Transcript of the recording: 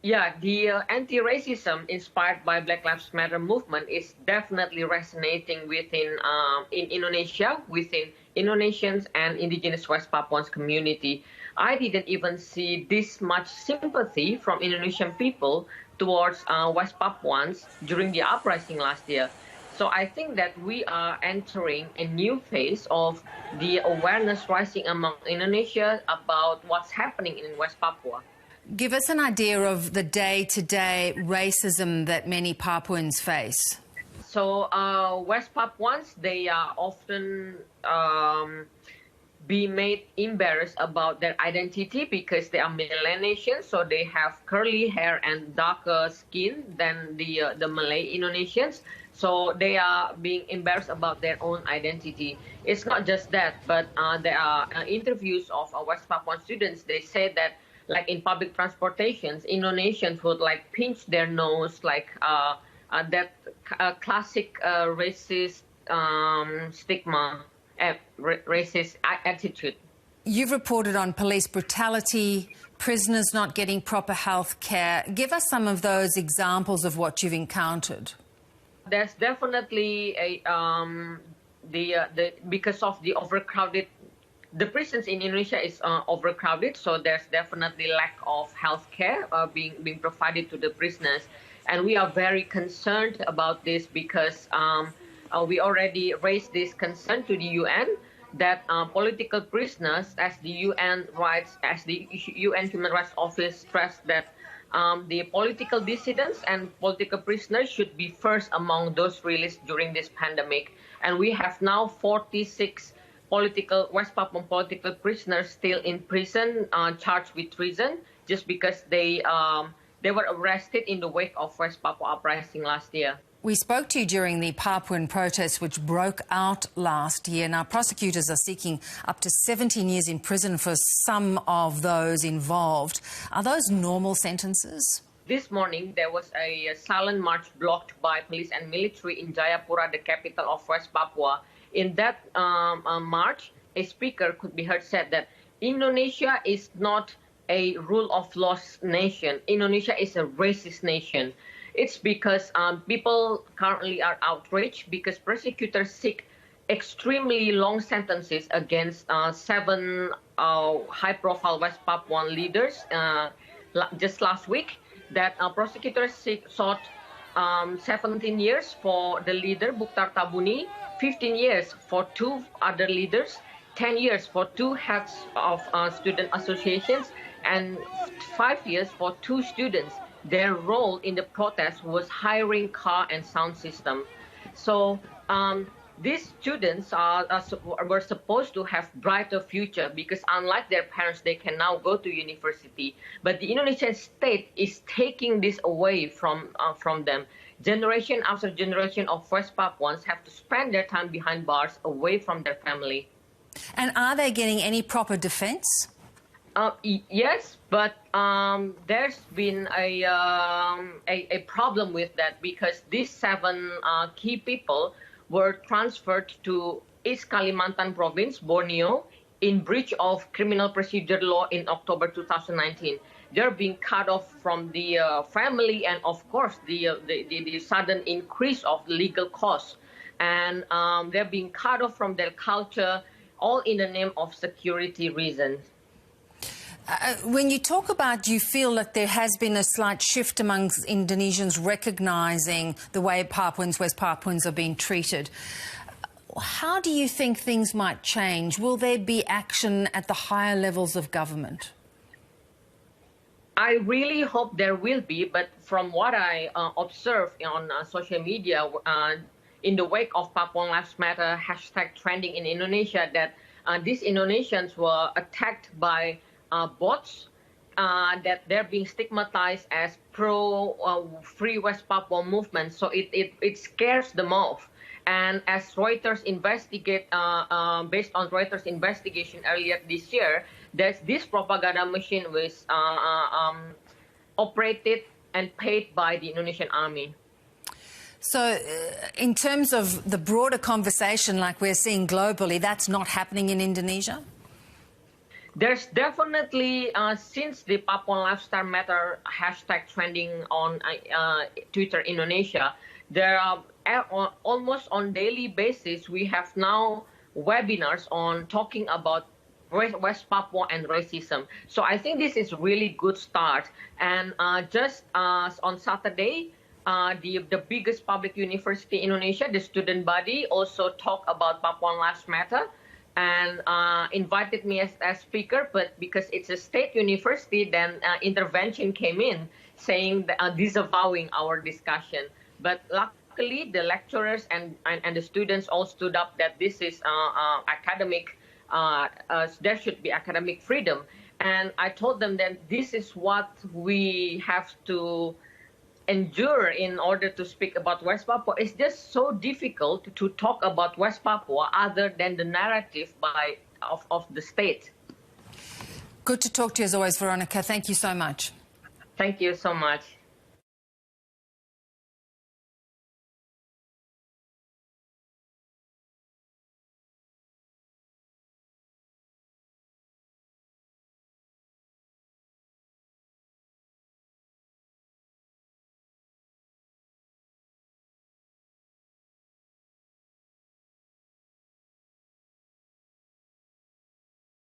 Yeah, the anti-racism inspired by Black Lives Matter movement is definitely resonating within in Indonesia, within Indonesians and indigenous West Papuans community. I didn't even see this much sympathy from Indonesian people towards West Papuans during the uprising last year. So I think that we are entering a new phase of the awareness rising among Indonesia about what's happening in West Papua. Give us an idea of the day-to-day racism that many Papuans face. So West Papuans, they are often be made embarrassed about their identity because they are Melanesians, so they have curly hair and darker skin than the Malay Indonesians. So they are being embarrassed about their own identity. It's not just that, but there are interviews of West Papuan students. They say that, like in public transportations, Indonesians would like pinch their nose, like that classic racist stigma, racist attitude. You've reported on police brutality, prisoners not getting proper health care. Give us some of those examples of what you've encountered. There's definitely because of the overcrowded. The prisons in Indonesia is overcrowded, so there's definitely lack of health care being provided to the prisoners. And we are very concerned about this because we already raised this concern to the UN that political prisoners, as the UN Human Rights Office stressed that the political dissidents and political prisoners should be first among those released during this pandemic. And we have now 46 West Papuan political prisoners still in prison, charged with treason, just because they were arrested in the wake of West Papua uprising last year. We spoke to you during the Papuan protests which broke out last year. Now, prosecutors are seeking up to 17 years in prison for some of those involved. Are those normal sentences? This morning, there was a silent march blocked by police and military in Jayapura, the capital of West Papua. In that march, a speaker could be heard said that Indonesia is not a rule of law nation. Indonesia is a racist nation. It's because people currently are outraged because prosecutors seek extremely long sentences against 7 high-profile West Papuan leaders. Just last week, that prosecutors sought 17 years for the leader, Bukhtar Tabuni, 15 years for 2 other leaders, 10 years for 2 heads of student associations, and 5 years for 2 students. Their role in the protest was hiring car and sound system. So these students were supposed to have brighter future because unlike their parents, they can now go to university. But the Indonesian state is taking this away from them. Generation after generation of West Papuans have to spend their time behind bars away from their family. And are they getting any proper defense? Yes, but there's been a problem with that because these 7 key people were transferred to East Kalimantan province, Borneo, in breach of criminal procedure law in October 2019. They're being cut off from the family and, of course, the sudden increase of legal costs. And they're being cut off from their culture, all in the name of security reasons. When you talk about, you feel that there has been a slight shift amongst Indonesians recognising the way Papuans, West Papuans are being treated. How do you think things might change? Will there be action at the higher levels of government? I really hope there will be, but from what I observe on social media, in the wake of Papuan Lives Matter hashtag trending in Indonesia, that these Indonesians were attacked by bots, that they're being stigmatized as pro-free West Papua movement. So it scares them off. And as Reuters investigate, based on Reuters investigation earlier this year, there's this propaganda machine was operated and paid by the Indonesian army. So in terms of the broader conversation like we're seeing globally, that's not happening in Indonesia? There's definitely, since the Papuan Lives Matter hashtag trending on Twitter Indonesia, there are almost on daily basis, we have now webinars on talking about West Papua and racism. So I think this is really good start. And just on Saturday, the biggest public university in Indonesia, the student body, also talked about Papuan Lives Matter and invited me as speaker. But because it's a state university, then intervention came in saying that, disavowing our discussion. But luckily, the lecturers and the students all stood up that this is academic. There should be academic freedom. And I told them that this is what we have to endure in order to speak about West Papua. It's just so difficult to talk about West Papua other than the narrative of the state. Good to talk to you as always, Veronika. Thank you so much. Thank you so much.